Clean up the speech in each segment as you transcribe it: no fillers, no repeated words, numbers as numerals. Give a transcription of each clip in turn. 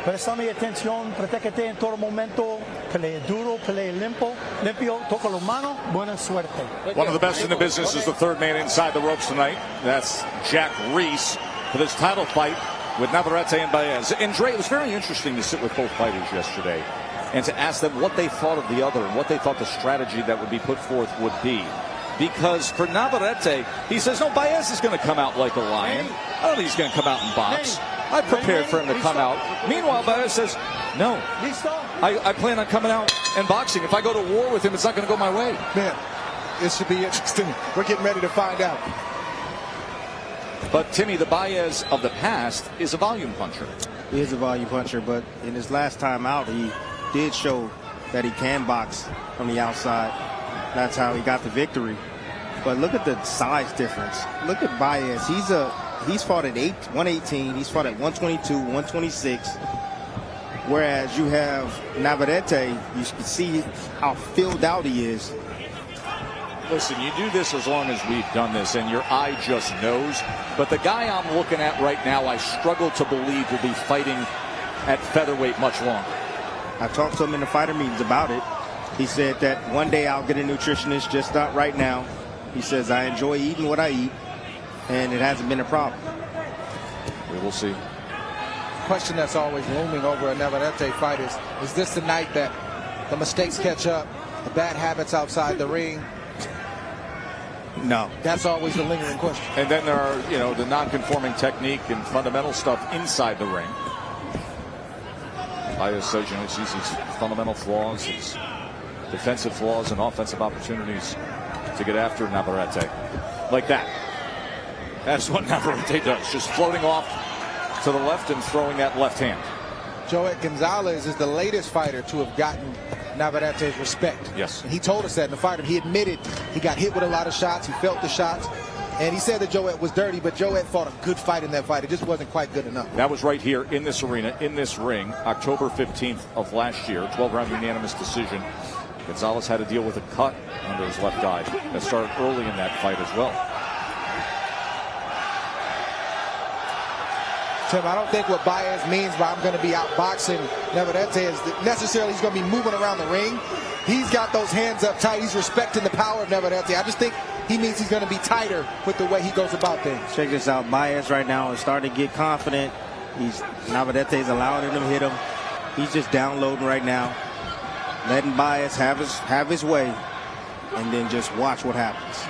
Préstame atención, protégete en todo momento, pelee duro, pelee limpio, toca los manos, buena suerte. One of the best in the business is the third man inside the ropes tonight. That's Jack Reiss for this title fight with Navarrete and Baez. And Dre, it was very interesting to sit with both fighters yesterday and to ask them what they thought of the other and what they thought the strategy that would be put forth would be. Because for Navarrete, he says, no, Baez is going to come out like a lion. I don't think he's going to come out and box. I prepared for him to come out. Meanwhile, Baez says, no, I plan on coming out and boxing. If I go to war with him, it's not going to go my way. Man, it should be interesting. We're getting ready to find out. But Timmy, the Baez of the past is a volume puncher. He is a volume puncher, but in his last time out, he did show that he can box from the outside. That's how he got the victory. But look at the size difference. Look at Baez. He's fought at 118. He's fought at 122, 126. Whereas you have Navarrete, you can see how filled out he is. Listen, you do this as long as we've done this, and your eye just knows. But the guy I'm looking at right now, I struggle to believe will be fighting at featherweight much longer. I talked to him in the fighter meetings about it. He said that one day I'll get a nutritionist, just not right now. He says, I enjoy eating what I eat, and it hasn't been a problem. We will see. Question that's always looming over a Navarrete fight is this the night that the mistakes catch up, the bad habits outside the ring? No. That's always the lingering question. And then there are, the non-conforming technique and fundamental stuff inside the ring. Baez says, he sees his fundamental flaws, his defensive flaws and offensive opportunities to get after Navarrete. Like that. That's what Navarrete does. Just floating off to the left and throwing that left hand. Joet Gonzalez is the latest fighter to have gotten Navarrete's respect. Yes. And he told us that in the fight. He admitted he got hit with a lot of shots. He felt the shots. And he said that Joet was dirty, but Joet fought a good fight in that fight. It just wasn't quite good enough. That was right here in this arena, in this ring, October 15th of last year, 12-round unanimous decision. Gonzalez had to deal with a cut under his left eye that started early in that fight as well. Tim, I don't think what Baez means by I'm going to be outboxing Navarrete is that necessarily he's going to be moving around the ring. He's got those hands up tight. He's respecting the power of Navarrete. I just think he means he's going to be tighter with the way he goes about things. Check this out. Baez right now is starting to get confident. Navarrete's allowing him to hit him. He's just downloading right now, letting Baez have his way, and then just watch what happens.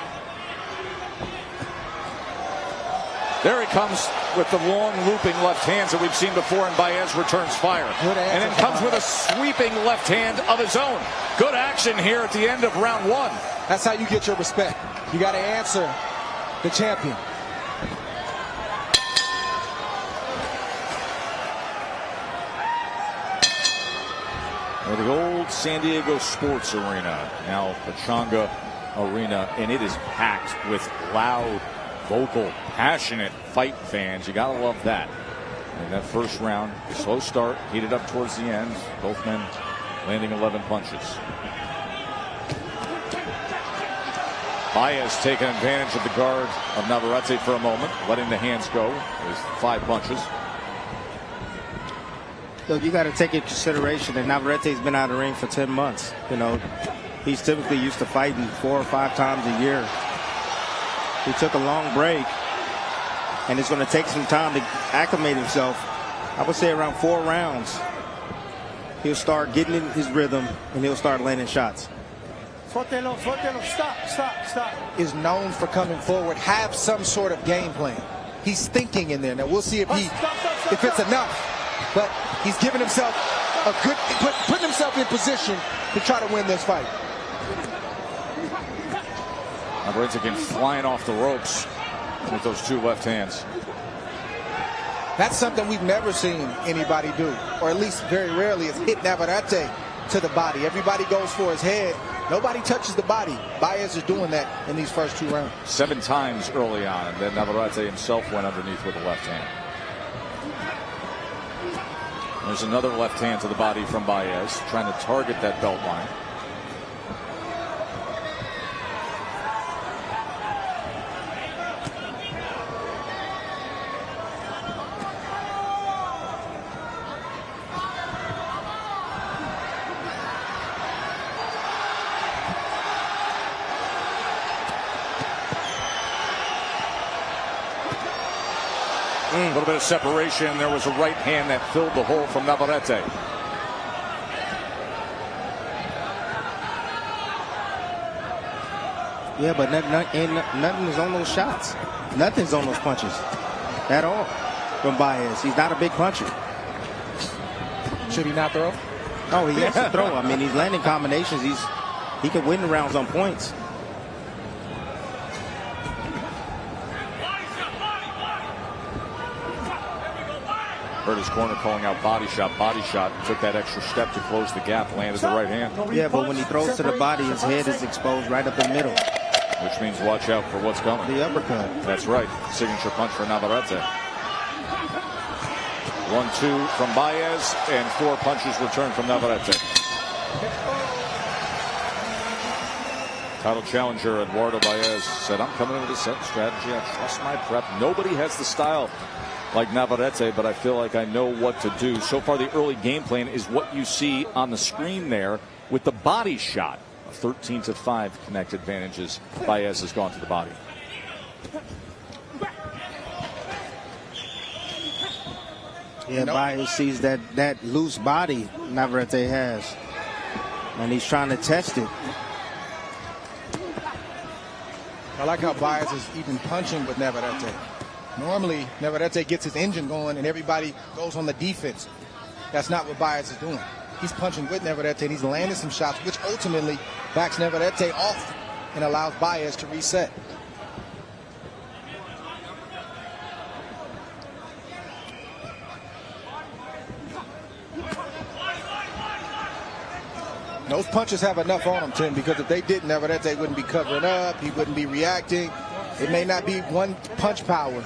There he comes with the long looping left hands that we've seen before, and Baez returns fire. And then comes with a sweeping left hand of his own. Good action here at the end of round one. That's how you get your respect. You got to answer the champion. Well, the old San Diego Sports Arena, now Pechanga Arena, and it is packed with loud, vocal, passionate fight fans. You gotta love that. In that first round, slow start, heated up towards the end. Both men landing 11 punches. Baez taking advantage of the guard of Navarrete for a moment, letting the hands go with 5 punches. Look, you got to take into consideration that Navarrete's been out of the ring for 10 months. He's typically used to fighting 4 or 5 times a year. He took a long break, and it's going to take some time to acclimate himself. I would say around 4 rounds, he'll start getting in his rhythm, and he'll start landing shots. Suéltelo, stop. Is known for coming forward, have some sort of game plan. He's thinking in there. Now we'll see if it's enough, but he's giving himself putting himself in position to try to win this fight. Navarrete again flying off the ropes with those 2 left hands. That's something we've never seen anybody do, or at least very rarely, is hit Navarrete to the body. Everybody goes for his head. Nobody touches the body. Baez is doing that in these first 2 rounds. 7 times early on, and then Navarrete himself went underneath with the left hand. There's another left hand to the body from Baez, trying to target that belt line. A little bit of separation. There was a right hand that filled the hole from Navarrete. Yeah, but nothing is on those shots. Nothing's on those punches at all from Baez. He's not a big puncher. Should he not throw? Oh, he has to throw. I mean, he's landing combinations. He can win the rounds on points. Heard his corner calling out body shot, took that extra step to close the gap, landed the right hand. Yeah, but when he throws to the body, his head is exposed right up the middle. Which means watch out for what's coming. The uppercut. That's right. Signature punch for Navarrete. 1-2 from Baez, and 4 punches returned from Navarrete. Title challenger Eduardo Baez said, I'm coming in with a set strategy. I trust my prep. Nobody has the style like Navarrete, but I feel like I know what to do. So far, the early game plan is what you see on the screen there with the body shot. 13-5 connect advantages. Baez has gone to the body. Yeah, Baez sees that loose body Navarrete has, and he's trying to test it. I like how Baez is even punching with Navarrete. Normally, Navarrete gets his engine going and everybody goes on the defense. That's not what Baez is doing. He's punching with Navarrete and he's landing some shots, which ultimately backs Navarrete off and allows Baez to reset. Those punches have enough on him, Tim, because if they didn't, Navarrete wouldn't be covering up. He wouldn't be reacting. It may not be one punch power,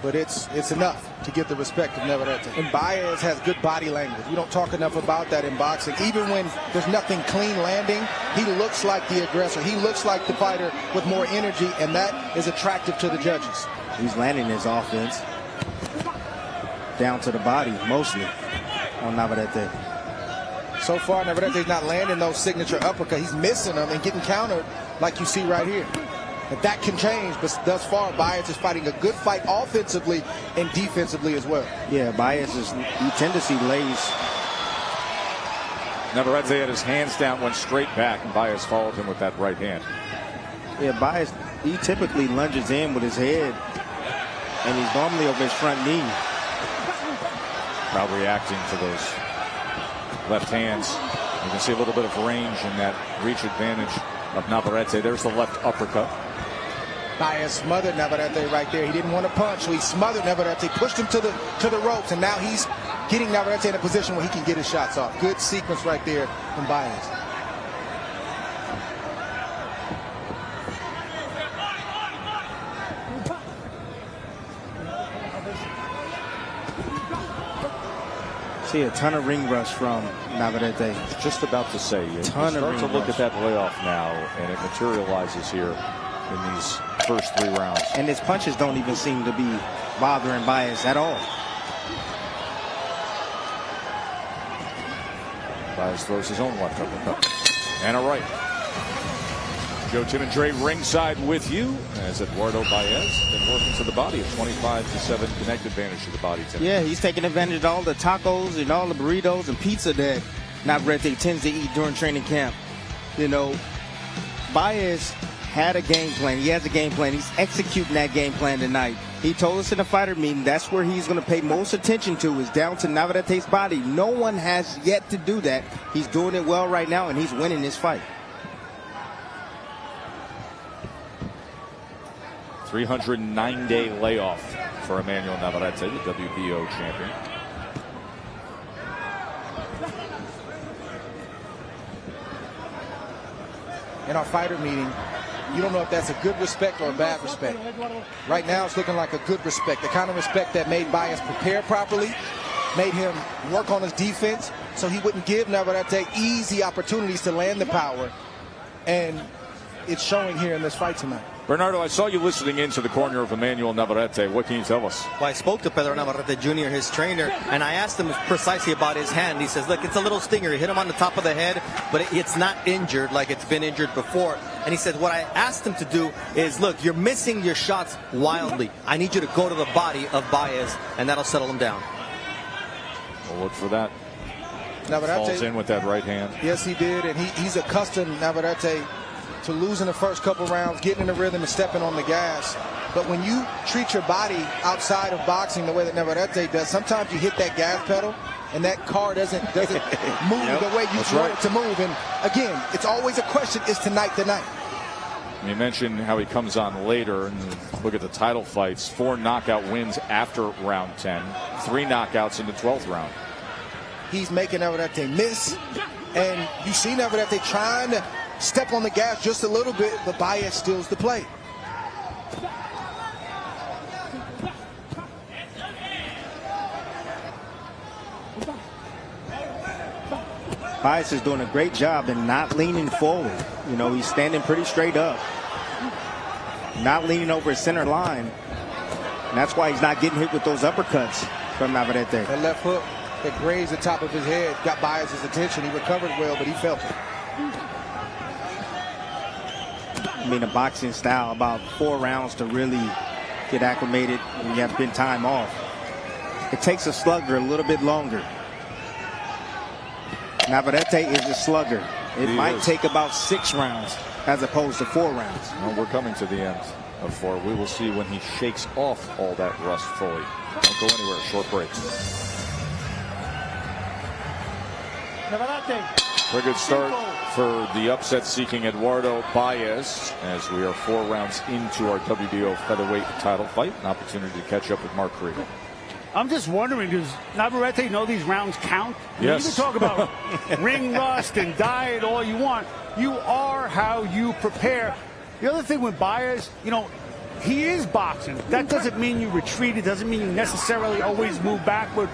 but it's enough to get the respect of Navarrete. And Baez has good body language. We don't talk enough about that in boxing. Even when there's nothing clean landing, he looks like the aggressor. He looks like the fighter with more energy, and that is attractive to the judges. He's landing his offense down to the body, mostly, on Navarrete. So far, Navarrete's not landing those signature uppercuts. He's missing them and getting countered like you see right here. But that can change, but thus far, Baez is fighting a good fight offensively and defensively as well. Yeah, Baez is, you tend to see lays. Navarrete had his hands down, went straight back, and Baez followed him with that right hand. Yeah, Baez, he typically lunges in with his head, and he's normally over his front knee. Crowd reacting to those left hands. You can see a little bit of range in that reach advantage of Navarrete. There's the left uppercut. Baez smothered Navarrete right there. He didn't want to punch, so he smothered Navarrete, pushed him to the ropes, and now he's getting Navarrete in a position where he can get his shots off. Good sequence right there from Baez. See a ton of ring rush from Navarrete. Just about to say, you start to look at that layoff now, and it materializes here in these first 3 rounds. And his punches don't even seem to be bothering Baez at all. Baez throws his own left uppercut and a right. Joe, Tim, and Dre ringside with you as Eduardo Baez been working to the body. A 25-7 connect advantage to the body, Tim. Yeah, he's taking advantage of all the tacos and all the burritos and pizza that Navarrete tends to eat during training camp. You know, Baez had a game plan. He has a game plan. He's executing that game plan tonight. He told us in the fighter meeting that's where he's going to pay most attention to, is down to Navarrete's body. No one has yet to do that. He's doing it well right now, and he's winning this fight. 309-day layoff for Emanuel Navarrete, the WBO champion. In our fighter meeting, you don't know if that's a good respect or a bad respect. Right now, it's looking like a good respect, the kind of respect that made Baez prepare properly, made him work on his defense, so he wouldn't give Navarrete easy opportunities to land the power. And it's showing here in this fight tonight. Bernardo, I saw you listening into the corner of Emanuel Navarrete. What can you tell us? Well, I spoke to Pedro Navarrete Jr., his trainer, and I asked him precisely about his hand. He says, look, it's a little stinger. He hit him on the top of the head, but it's not injured like it's been injured before. And he said, what I asked him to do is, look, you're missing your shots wildly. I need you to go to the body of Baez, and that'll settle him down. We'll look for that. Navarrete falls in with that right hand. Yes, he did, and he's accustomed, Navarrete, to losing the first couple rounds, getting in the rhythm and stepping on the gas. But when you treat your body outside of boxing the way that Navarrete does, sometimes you hit that gas pedal and that car doesn't move the way you want it to move. And again, it's always a question, is tonight the night? You mentioned how he comes on later, and look at the title fights. 4 knockout wins after round 10, 3 knockouts in the 12th round. He's making Navarrete miss, and you see Navarrete trying to step on the gas just a little bit, but Baez steals the play. Baez is doing a great job in not leaning forward. You know, he's standing pretty straight up, not leaning over his center line. And that's why he's not getting hit with those uppercuts from Navarrete. That left hook that grazed the top of his head got Baez's attention. He recovered well, but he felt it. I mean, a boxing style, about 4 rounds to really get acclimated when you have been time off. It takes a slugger a little bit longer. Navarrete is a slugger. It might take about 6 rounds as opposed to 4 rounds. Well, we're coming to the end of 4. We will see when he shakes off all that rust fully. Don't go anywhere. Short break. Very good start for the upset-seeking Eduardo Baez as we are 4 rounds into our WBO featherweight title fight. An opportunity to catch up with Mark Kriegel. I'm just wondering, does Navarrete know these rounds count? Yes. You can talk about ring rust and diet all you want. You are how you prepare. The other thing with Baez, you know, he is boxing. That doesn't mean you retreat. It doesn't mean you necessarily always move backward.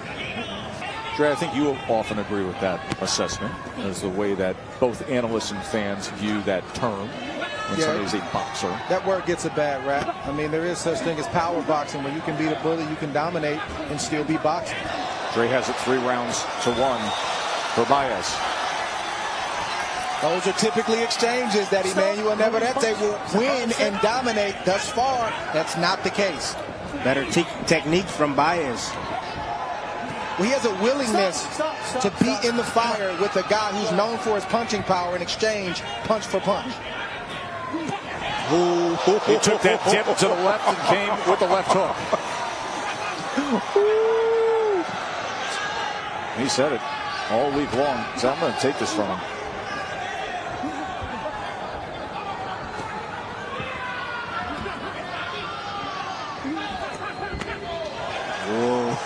Dre, I think you will often agree with that assessment as the way that both analysts and fans view that term when somebody's a boxer. That word gets a bad rap. I mean, there is such thing as power boxing where you can beat a bully, you can dominate and still be boxing. Dre has it 3 rounds to 1 for Baez. Those are typically exchanges that Emanuel Navarrete will win and dominate. Thus far, that's not the case. Better technique from Baez. Well, he has a willingness to be in the fire with a guy who's known for his punching power and exchange punch for punch. He took that dip to the left and came with the left hook. He said it all week long. So I'm going to take this from him.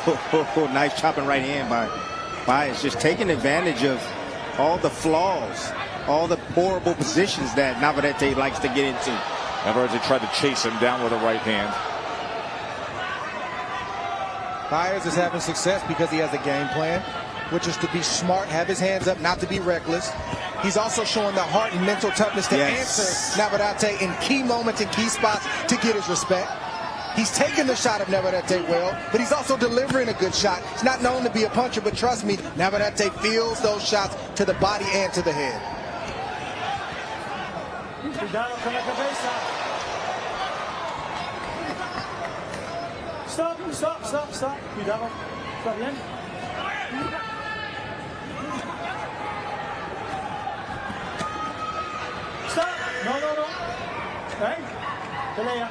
Whoa, nice chopping right hand by Baez, just taking advantage of all the flaws, all the horrible positions that Navarrete likes to get into. Navarrete tried to chase him down with a right hand. Baez is having success because he has a game plan, which is to be smart, have his hands up, not to be reckless. He's also showing the heart and mental toughness to answer Navarrete in key moments and key spots to get his respect. He's taking the shot of Navarrete well, but he's also delivering a good shot. He's not known to be a puncher, but trust me, Navarrete feels those shots to the body and to the head. Stop. Cuidado. Está bien. Stop. No. Hey. Pelea.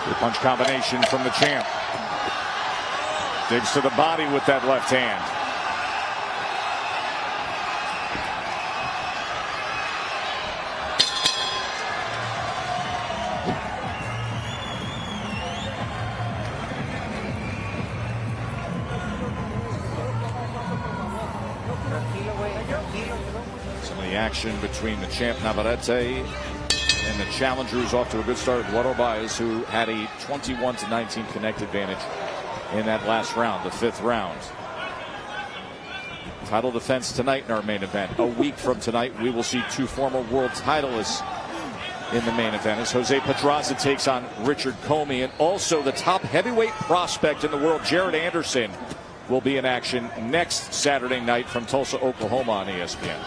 Good punch combination from the champ. Digs to the body with that left hand. Some of the action between the champ Navarrete and the challenger who's off to a good start, Eduardo Baez, who had a 21-19 connect advantage in that last round, the 5th round. Title defense tonight in our main event. A week from tonight, we will see 2 former world titleists in the main event as Jose Pedraza takes on Richard Comey, and also the top heavyweight prospect in the world, Jared Anderson, will be in action next Saturday night from Tulsa, Oklahoma on ESPN.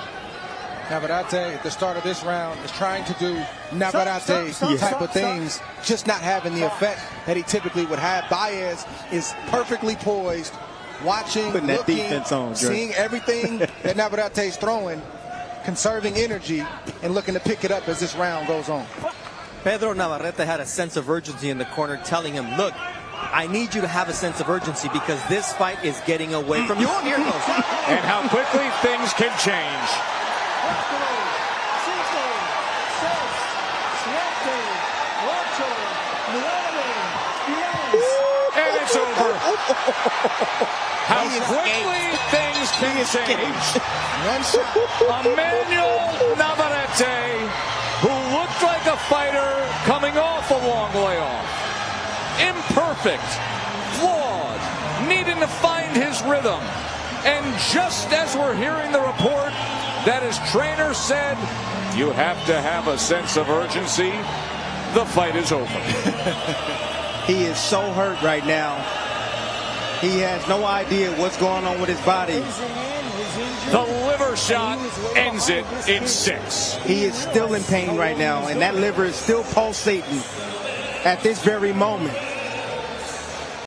Navarrete at the start of this round is trying to do Navarrete type of things, just not having the effect that he typically would have. Baez is perfectly poised, watching, Putting that looking, defense on, Dre. seeing everything that Navarrete's throwing, conserving energy, and looking to pick it up as this round goes on. Pedro Navarrete had a sense of urgency in the corner, telling him, look, I need you to have a sense of urgency because this fight is getting away from you. Oh, here it goes. And how quickly things can change. And it's over. How quickly things can change. Emanuel Navarrete, who looked like a fighter coming off a long layoff. Imperfect, flawed, needing to find his rhythm. And just as we're hearing the report that his trainer said, you have to have a sense of urgency, the fight is over. He is so hurt right now. He has no idea what's going on with his body. The liver shot ends it in 6. He is still in pain right now, and that liver is still pulsating at this very moment.